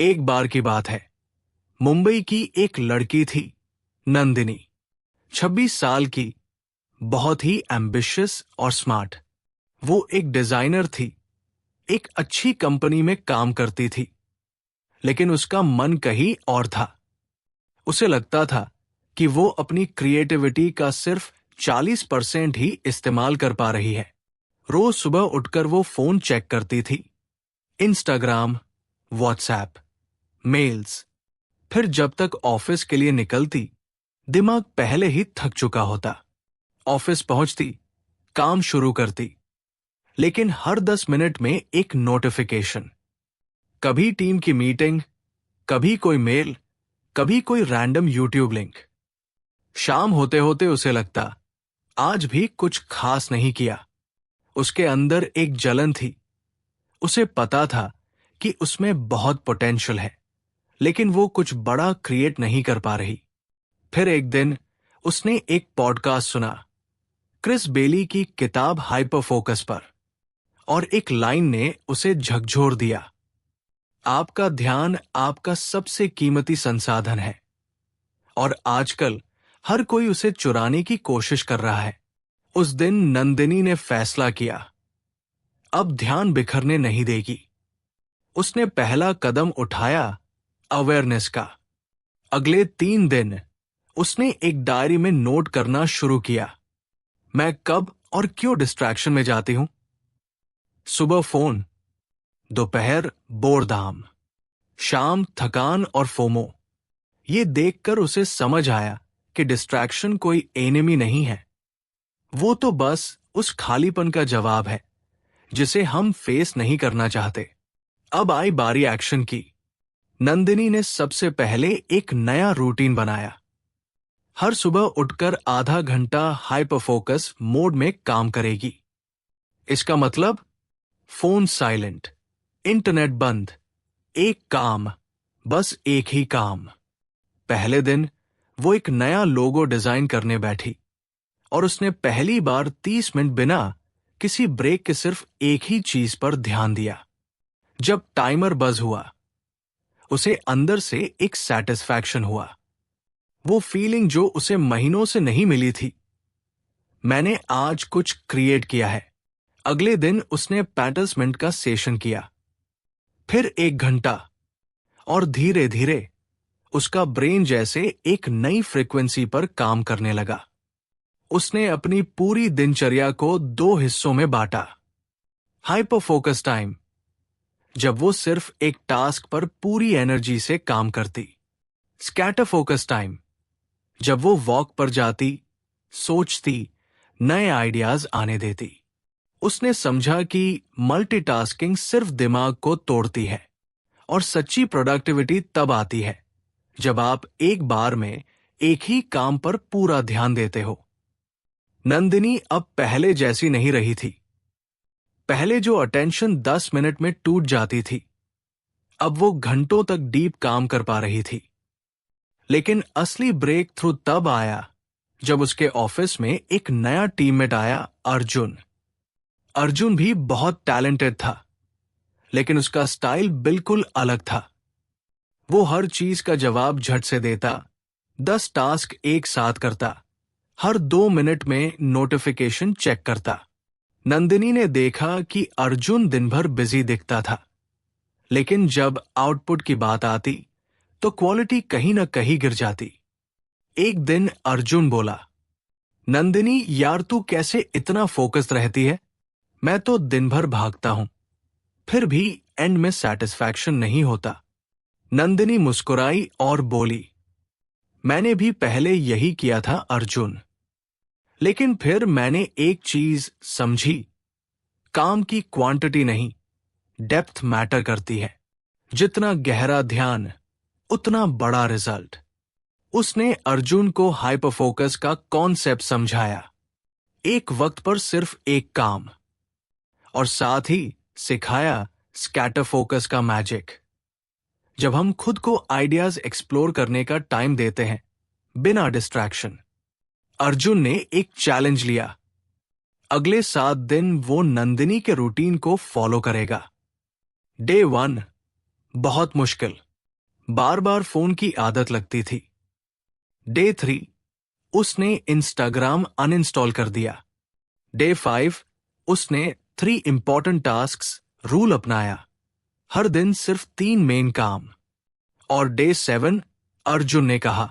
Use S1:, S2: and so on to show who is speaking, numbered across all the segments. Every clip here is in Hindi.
S1: एक बार की बात है। मुंबई की एक लड़की थी, नंदिनी। 26 साल की, बहुत ही एम्बिशियस और स्मार्ट। वो एक डिजाइनर थी, एक अच्छी कंपनी में काम करती थी। लेकिन उसका मन कहीं और था। उसे लगता था कि वो अपनी क्रिएटिविटी का सिर्फ 40% ही इस्तेमाल कर पा रही है। रोज सुबह उठकर वो फोन चेक करती थी, इंस्टाग्राम, व्हाट्सएप, मेल्स। फिर जब तक ऑफिस के लिए निकलती, दिमाग पहले ही थक चुका होता। ऑफिस पहुंचती, काम शुरू करती, लेकिन हर 10 मिनट में एक नोटिफिकेशन। कभी टीम की मीटिंग, कभी कोई मेल, कभी कोई रैंडम यूट्यूब लिंक। शाम होते होते उसे लगता, आज भी कुछ खास नहीं किया। उसके अंदर एक जलन थी। उसे पता था कि उसमें बहुत पोटेंशियल है, लेकिन वो कुछ बड़ा क्रिएट नहीं कर पा रही। फिर एक दिन उसने एक पॉडकास्ट सुना, क्रिस बेली की किताब हाइपर फोकस पर, और एक लाइन ने उसे झकझोर दिया, आपका ध्यान आपका सबसे कीमती संसाधन है, और आजकल हर कोई उसे चुराने की कोशिश कर रहा है। उस दिन नंदिनी ने फैसला किया, अब ध्यान बिखरने नहीं देगी। उसने पहला कदम उठाया, अवेयरनेस का। अगले 3 दिन उसने एक डायरी में नोट करना शुरू किया, मैं कब और क्यों डिस्ट्रैक्शन में जाती हूं। सुबह फोन, दोपहर बोरधाम, शाम थकान और फोमो। ये देखकर उसे समझ आया कि डिस्ट्रैक्शन कोई एनिमी नहीं है। वो तो बस उस खालीपन का जवाब है जिसे हम फेस नहीं करना चाहते। अब आई बारी एक्शन की। नंदिनी ने सबसे पहले एक नया रूटीन बनाया। हर सुबह उठकर आधा घंटा हाइपर फोकस मोड में काम करेगी। इसका मतलब फोन साइलेंट, इंटरनेट बंद, एक काम, बस एक ही काम। पहले दिन वो एक नया लोगो डिजाइन करने बैठी, और उसने पहली बार 30 मिनट बिना किसी ब्रेक के सिर्फ एक ही चीज पर ध्यान दिया। जब टाइमर बज हुआ, उसे अंदर से एक सेटिस्फैक्शन हुआ। वो फीलिंग जो उसे महीनों से नहीं मिली थी, मैंने आज कुछ क्रिएट किया है। अगले दिन उसने 35 मिनट का सेशन किया, फिर 1 घंटा, और धीरे धीरे उसका ब्रेन जैसे एक नई फ्रीक्वेंसी पर काम करने लगा। उसने अपनी पूरी दिनचर्या को 2 हिस्सों में बांटा। हाइपर फोकस टाइम, जब वो सिर्फ एक टास्क पर पूरी एनर्जी से काम करती। स्कैटर फोकस टाइम, जब वो वॉक पर जाती, सोचती, नए आइडियाज आने देती। उसने समझा कि मल्टीटास्किंग सिर्फ दिमाग को तोड़ती है, और सच्ची प्रोडक्टिविटी तब आती है जब आप एक बार में एक ही काम पर पूरा ध्यान देते हो। नंदिनी अब पहले जैसी नहीं रही थी। पहले जो अटेंशन 10 मिनट में टूट जाती थी, अब वो घंटों तक डीप काम कर पा रही थी। लेकिन असली ब्रेक थ्रू तब आया जब उसके ऑफिस में एक नया टीममेट आया, अर्जुन। अर्जुन भी बहुत टैलेंटेड था, लेकिन उसका स्टाइल बिल्कुल अलग था। वो हर चीज का जवाब झट से देता, 10 टास्क एक साथ करता, हर 2 मिनट में नोटिफिकेशन चेक करता। नंदिनी ने देखा कि अर्जुन दिन भर बिजी दिखता था, लेकिन जब आउटपुट की बात आती तो क्वालिटी कहीं न कहीं गिर जाती। एक दिन अर्जुन बोला, नंदिनी यार तू कैसे इतना फोकस्ड रहती है? मैं तो दिन भर भागता हूं, फिर भी एंड में सेटिस्फैक्शन नहीं होता। नंदिनी मुस्कुराई और बोली, मैंने भी पहले यही किया था अर्जुन, लेकिन फिर मैंने एक चीज समझी, काम की क्वांटिटी नहीं, डेप्थ मैटर करती है। जितना गहरा ध्यान, उतना बड़ा रिजल्ट। उसने अर्जुन को हाइपर फोकस का कॉन्सेप्ट समझाया, एक वक्त पर सिर्फ एक काम, और साथ ही सिखाया स्कैटर फोकस का मैजिक। जब हम खुद को आइडियाज एक्सप्लोर करने का टाइम देते हैं, बिना डिस्ट्रैक्शन। अर्जुन ने एक चैलेंज लिया, अगले 7 दिन वो नंदिनी के रूटीन को फॉलो करेगा। डे 1, बहुत मुश्किल, बार बार फोन की आदत लगती थी। डे 3 उसने इंस्टाग्राम अनइंस्टॉल कर दिया। डे 5 उसने 3 इंपॉर्टेंट टास्क्स रूल अपनाया, हर दिन सिर्फ 3 मेन काम। और डे 7 अर्जुन ने कहा,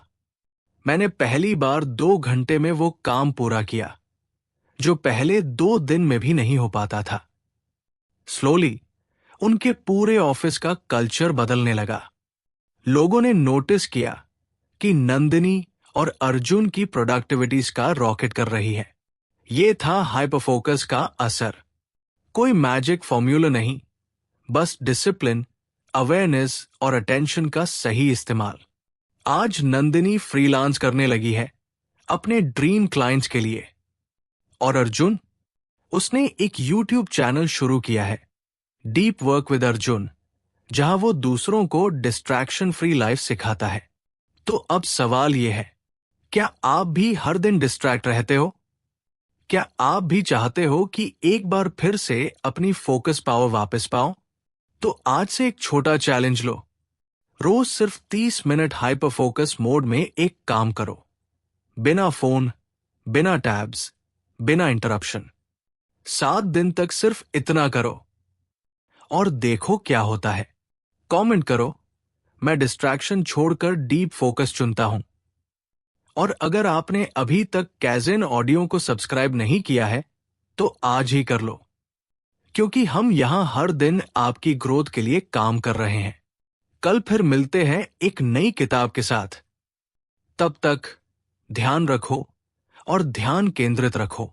S1: मैंने पहली बार 2 घंटे में वो काम पूरा किया जो पहले 2 दिन में भी नहीं हो पाता था। स्लोली उनके पूरे ऑफिस का कल्चर बदलने लगा। लोगों ने नोटिस किया कि नंदिनी और अर्जुन की प्रोडक्टिविटीज का रॉकेट कर रही है। ये था हाइपर फोकस का असर। कोई मैजिक फॉर्मूला नहीं, बस डिसिप्लिन, अवेयरनेस और अटेंशन का सही इस्तेमाल। आज नंदिनी फ्रीलांस करने लगी है अपने ड्रीम क्लाइंट्स के लिए। और अर्जुन, उसने एक यूट्यूब चैनल शुरू किया है, डीप वर्क विद अर्जुन, जहां वो दूसरों को डिस्ट्रैक्शन फ्री लाइफ सिखाता है। तो अब सवाल यह है, क्या आप भी हर दिन डिस्ट्रैक्ट रहते हो? क्या आप भी चाहते हो कि एक बार फिर से अपनी फोकस पावर वापस पाओ? तो आज से एक छोटा चैलेंज लो। रोज सिर्फ 30 मिनट हाइपर फोकस मोड में एक काम करो, बिना फोन, बिना टैब्स, बिना इंटरप्शन। 7 दिन तक सिर्फ इतना करो और देखो क्या होता है। कमेंट करो, मैं डिस्ट्रैक्शन छोड़कर डीप फोकस चुनता हूं। और अगर आपने अभी तक कैज़न ऑडियो को सब्सक्राइब नहीं किया है तो आज ही कर लो, क्योंकि हम यहां हर दिन आपकी ग्रोथ के लिए काम कर रहे हैं। कल फिर मिलते हैं एक नई किताब के साथ। तब तक ध्यान रखो और ध्यान केंद्रित रखो।